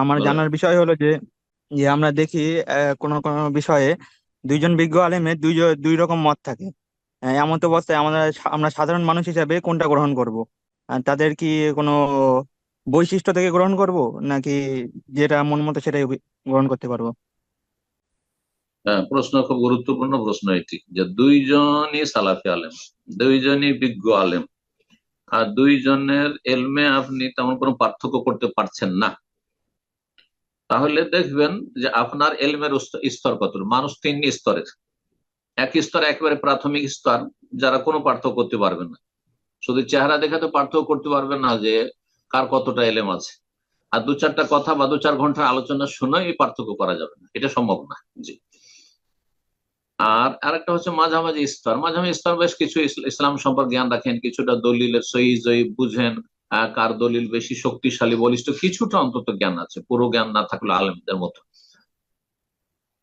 আমার বলেন। জানার বিষয় হলো যে যে আমরা দেখি কোনো কোনো বিষয়ে দুইজন বিজ্ঞ আলেমের দুই রকম মত থাকে। এমন তো অবস্থায় আমরা সাধারণ মানুষ হিসাবে কোনটা গ্রহণ করব? তাদের কি কোনো বৈশিষ্ট্য থেকে গ্রহণ করব, নাকি যেটা মন মতো সেটাই গ্রহণ করতে পারবো? হ্যাঁ, প্রশ্ন খুব গুরুত্বপূর্ণ প্রশ্ন এটি, যে দুইজনই সালাফি আলেম, দুইজনই বিজ্ঞ আলেম, আর দুইজনের এলমে আপনি তেমন কোনো পার্থক্য করতে পারছেন না। তাহলে দেখবেন যে আপনার এলমের স্তর কত। মানুষ তিন স্তরের। এক স্তর একেবারে প্রাথমিক স্তর, যারা কোনো পার্থক্য করতে পারবে না, শুধু চেহারা দেখে তো পার্থক্য করতে পারবে না যে কার কতটা এলেম আছে। আর দু চারটা কথা বা দু চার ঘন্টার আলোচনা শুনে এই পার্থক্য করা যাবে না, এটা সম্ভব না। জি। আর আরেকটা হচ্ছে মাঝামাঝি স্তর। মাঝামাঝি স্তর বেশ কিছু ইসলাম সম্পর্কে জ্ঞান রাখেন, কিছুটা দলিলের সহি জয়ীফ বুঝেন, কার দলিল বেশি শক্তিশালী বলিষ্ঠ, কিছুটা অন্তত জ্ঞান আছে, পুরো জ্ঞান না থাকলে আলেমদের মতো।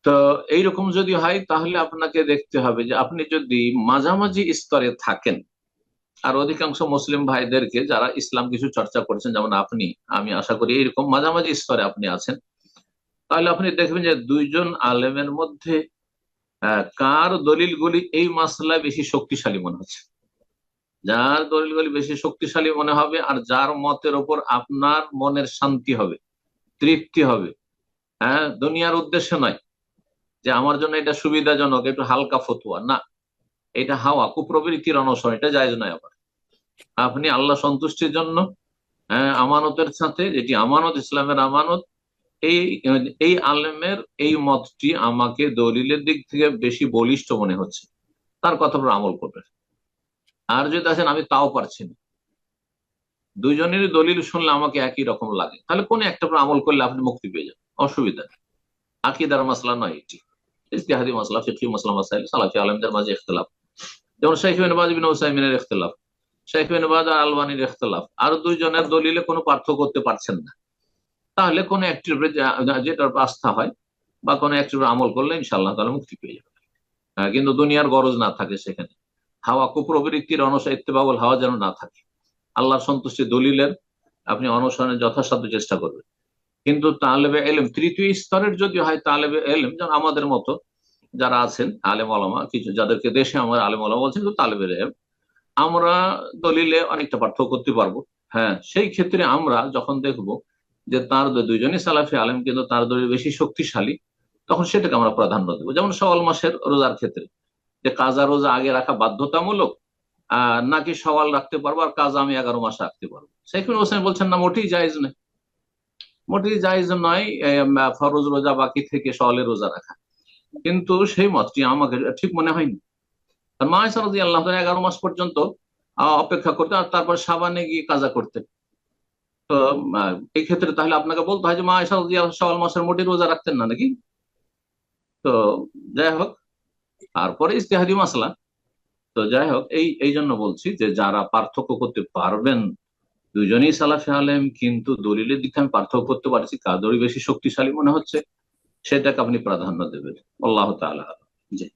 তো এইরকম যদি হয় তাহলে আপনাকে দেখতে হবে যে আপনি যদি মাঝামাঝি স্তরে থাকেন, আর অধিকাংশ মুসলিম ভাইদেরকে যারা ইসলাম কিছু চর্চা করছেন যেমন আপনি, আমি আশা করি এইরকম মাঝামাঝি স্তরে আপনি আছেন, তাহলে আপনি দেখবেন যে দুইজন আলেমের মধ্যে কার দলিলগুলি এই মাসলায় বেশি শক্তিশালী মনে হচ্ছে। যার দলিলগুলি বেশি শক্তিশালী মনে হবে আর যার মতের ওপর আপনার মনের শান্তি হবে, তৃপ্তি হবে, হ্যাঁ, দুনিয়ার উদ্দেশ্যে নয় যে আমার জন্য এটা সুবিধাজনক, একটু হালকা ফতুয়া না, এটা হাওয়া কুপ্রবৃত্তির অনুসরণ, এটা জায়েজ নয়। আবার আপনি আল্লাহ সন্তুষ্টির জন্য, হ্যাঁ, আমানতের সাথে, যেটি আমানত, ইসলামের আমানত, এই এই আলেমের এই মতটি আমাকে দলিলের দিক থেকে বেশি বলিষ্ঠ মনে হচ্ছে, তার কথার উপর আমল করবেন। আর যদি আছেন আমি তাও পারছি না, দুইজনেরই দলিল শুনলে আমাকে একই রকম লাগে, তাহলে কোন একটা উপর আমল করলে আপনি মুক্তি পেয়ে যাবেন, অসুবিধা নেই। আকীদার মাসলা নয় এটি, ইজতিহাদি মাসলা, ফিকহি মাসলা, মাসাইল সালাফি আলেমদের মাঝে ইখতিলাফ। যেমন শাইখ বিন বাজ বিন উসাইমিনের ইখতিলাফ, শাইখ বিন বাজ আর আলবানির ইখতিলাফ, আর দুইজনের দলিলে কোনো পার্থক্য করতে পারছেন না, তাহলে কোন একটির উপরে যেটার উপর আস্থা হয় বা কোন একটির উপর আমল করলে ইনশাআল্লাহ তাহলে মুক্তি পেয়ে যাবে। কিন্তু দুনিয়ার গরজ না থাকে সেখানে, হাওয়া কুপ্রবৃত্তির অনুসারে ইত্তেবাউল হাওয়া যেন না থাকে, আল্লাহর সন্তুষ্টি দলিলের আপনি অনুসরণের যথাসাধ্য চেষ্টা করবেন। কিন্তু তালেবে এলেম তৃতীয় স্তরের যদি হয়, তালেবে এলেম যেমন আমাদের মতো যারা আছেন আলেম ওলামা, কিছু যাদেরকে দেশে আমরা আলেম ওলামা বলছেন, কিন্তু তালেবে এলেম, আমরা দলিলে অনেকটা পার্থক্য করতে পারবো। হ্যাঁ, সেই ক্ষেত্রে আমরা যখন দেখব যে তার দুইজনই সালাফি আলেম কিন্তু তার দলিল বেশি শক্তিশালী, তখন সেটাকে আমরা প্রাধান্য দেবো। যেমন শাওয়াল মাসের রোজার ক্ষেত্রে, যে কাজা রোজা আগে রাখা বাধ্যতামূলক, নাকি সওয়াল রাখতে পারবো আর কাজা আমি 11 মাস রাখতে পারবো, সাইফুল হোসেন বলছেন না, মোটেই জায়েজ নয়, মোটেই জায়েজ নয় ফরজ রোজা বাকি থেকে সওয়ালের রোজা রাখা। কিন্তু সেই মতটি আমাকে ঠিক মনে হয়নি। আর মা আয়েশা রাদিয়াল্লাহু তাআলা 11 মাস পর্যন্ত অপেক্ষা করতে, আর তারপর সাবানে গিয়ে কাজা করতে। তো এই ক্ষেত্রে তাহলে আপনাকে বলতে হয় যে মা আয়েশা রাদিয়াল্লাহু শাওয়াল মাসের মোটেই রোজা রাখতেন না নাকি? তো যাই হোক, তারপরে ইজতিহাদি মাসলা। তো যাই হোক, এই এই জন্য বলছি যে যারা পার্থক্য করতে পারবেন, দুজনেই সালাফি আলেম, কিন্তু দলিলের দিকে আমি পার্থক্য করতে পারছি কার দলিল বেশি শক্তিশালী মনে হচ্ছে, সেটাকে আপনি প্রাধান্য দেবেন। আল্লাহ তাআলা আলাম। জি।